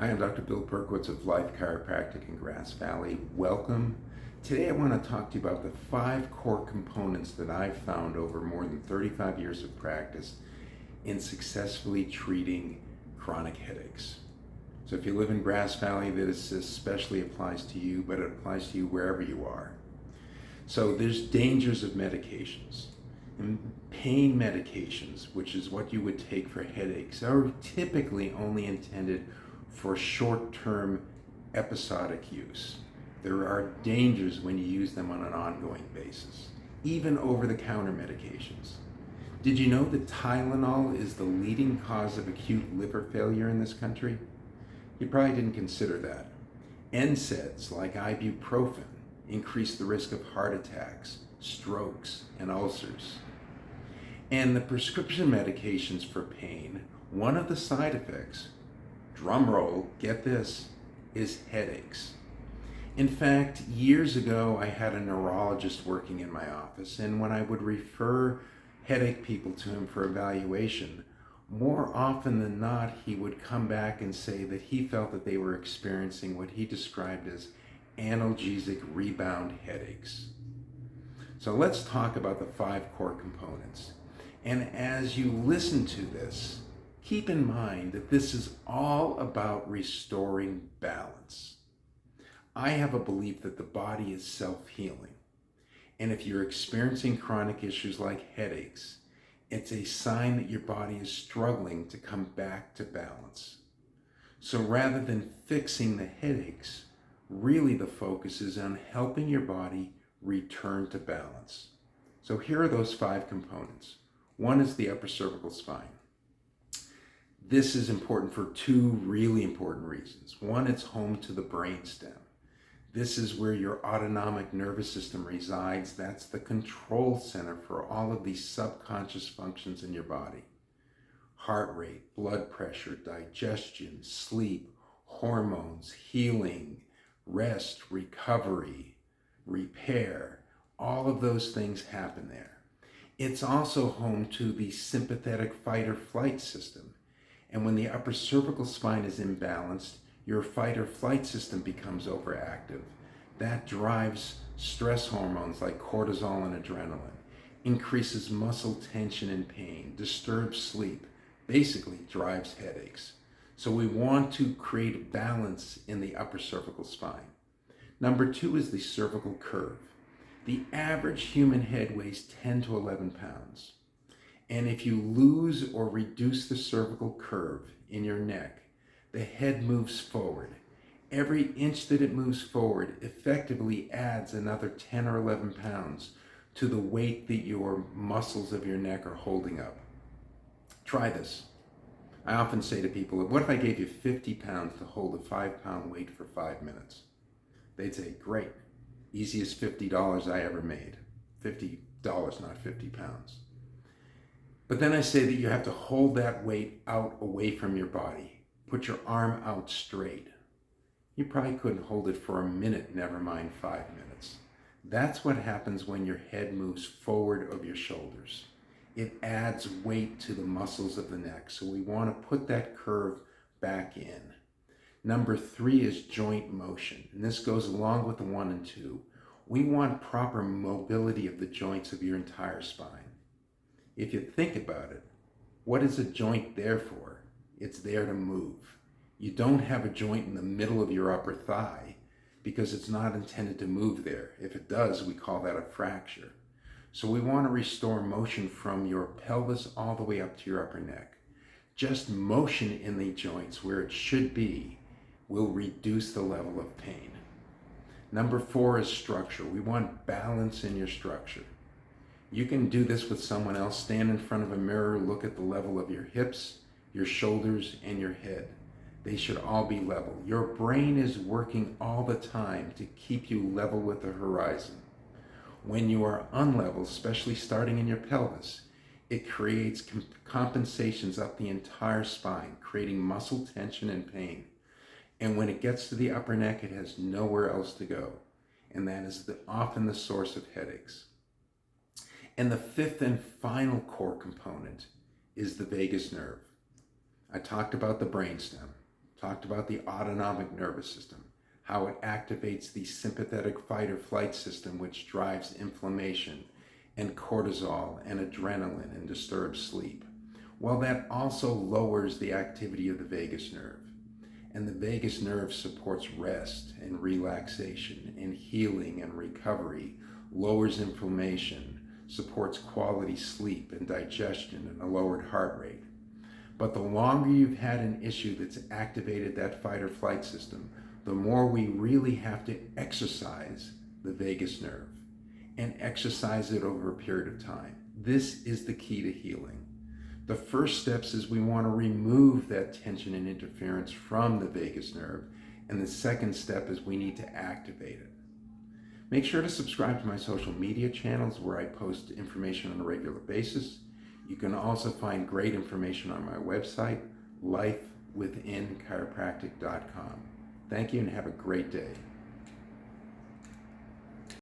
Hi, I'm Dr. Bill Berkowitz of Life Chiropractic in Grass Valley. Welcome. Today I want to talk to you about the 5 core components that I've found over more than 35 years of practice in successfully treating chronic headaches. So if you live in Grass Valley, this especially applies to you, but it applies to you wherever you are. So there's dangers of medications. And pain medications, which is what you would take for headaches, are typically only intended for short-term episodic use. There are dangers when you use them on an ongoing basis, even over-the-counter medications. Did you know that Tylenol is the leading cause of acute liver failure in this country? You probably didn't consider that. NSAIDs like ibuprofen increase the risk of heart attacks, strokes, and ulcers. And the prescription medications for pain, one of the side effects, drum roll, get this, is headaches. In fact, years ago, I had a neurologist working in my office, and when I would refer headache people to him for evaluation, more often than not, he would come back and say that he felt that they were experiencing what he described as analgesic rebound headaches. So let's talk about the 5 core components. And as you listen to this, keep in mind that this is all about restoring balance. I have a belief that the body is self-healing. And if you're experiencing chronic issues like headaches, it's a sign that your body is struggling to come back to balance. So rather than fixing the headaches, really the focus is on helping your body return to balance. So here are those 5 components. One is the upper cervical spine. This is important for 2 really important reasons. One, it's home to the brainstem. This is where your autonomic nervous system resides. That's the control center for all of these subconscious functions in your body. Heart rate, blood pressure, digestion, sleep, hormones, healing, rest, recovery, repair, all of those things happen there. It's also home to the sympathetic fight or flight system. And when the upper cervical spine is imbalanced, your fight or flight system becomes overactive. That drives stress hormones like cortisol and adrenaline, increases muscle tension and pain, disturbs sleep, basically drives headaches. So we want to create balance in the upper cervical spine. Number 2 is the cervical curve. The average human head weighs 10 to 11 pounds. And if you lose or reduce the cervical curve in your neck, the head moves forward. Every inch that it moves forward effectively adds another 10 or 11 pounds to the weight that your muscles of your neck are holding up. Try this. I often say to people, what if I gave you 50 pounds to hold a 5-pound weight for 5 minutes? They'd say, great. Easiest $50 I ever made. $50, not 50 pounds. But then I say that you have to hold that weight out away from your body. Put your arm out straight. You probably couldn't hold it for a minute, never mind 5 minutes. That's what happens when your head moves forward of your shoulders. It adds weight to the muscles of the neck, so we want to put that curve back in. Number 3 is joint motion, and this goes along with the 1 and 2. We want proper mobility of the joints of your entire spine. If you think about it, what is a joint there for? It's there to move. You don't have a joint in the middle of your upper thigh because it's not intended to move there. If it does, we call that a fracture. So we want to restore motion from your pelvis all the way up to your upper neck. Just motion in the joints where it should be will reduce the level of pain. Number 4 is structure. We want balance in your structure. You can do this with someone else. Stand in front of a mirror, look at the level of your hips, your shoulders, and your head. They should all be level. Your brain is working all the time to keep you level with the horizon. When you are unlevel, especially starting in your pelvis, it creates compensations up the entire spine, creating muscle tension and pain. And when it gets to the upper neck, it has nowhere else to go. And that is often the source of headaches. And the 5th and final core component is the vagus nerve. I talked about the brainstem. talked about the autonomic nervous system, how it activates the sympathetic fight or flight system, which drives inflammation and cortisol and adrenaline and disturbs sleep. Well, that also lowers the activity of the vagus nerve. And the vagus nerve supports rest and relaxation and healing and recovery, lowers inflammation, supports quality sleep and digestion and a lowered heart rate. But the longer you've had an issue that's activated that fight or flight system, the more we really have to exercise the vagus nerve and exercise it over a period of time. This is the key to healing. The first steps is we want to remove that tension and interference from the vagus nerve, and the second step is we need to activate it. Make sure to subscribe to my social media channels where I post information on a regular basis. You can also find great information on my website, lifewithinchiropractic.com. Thank you and have a great day.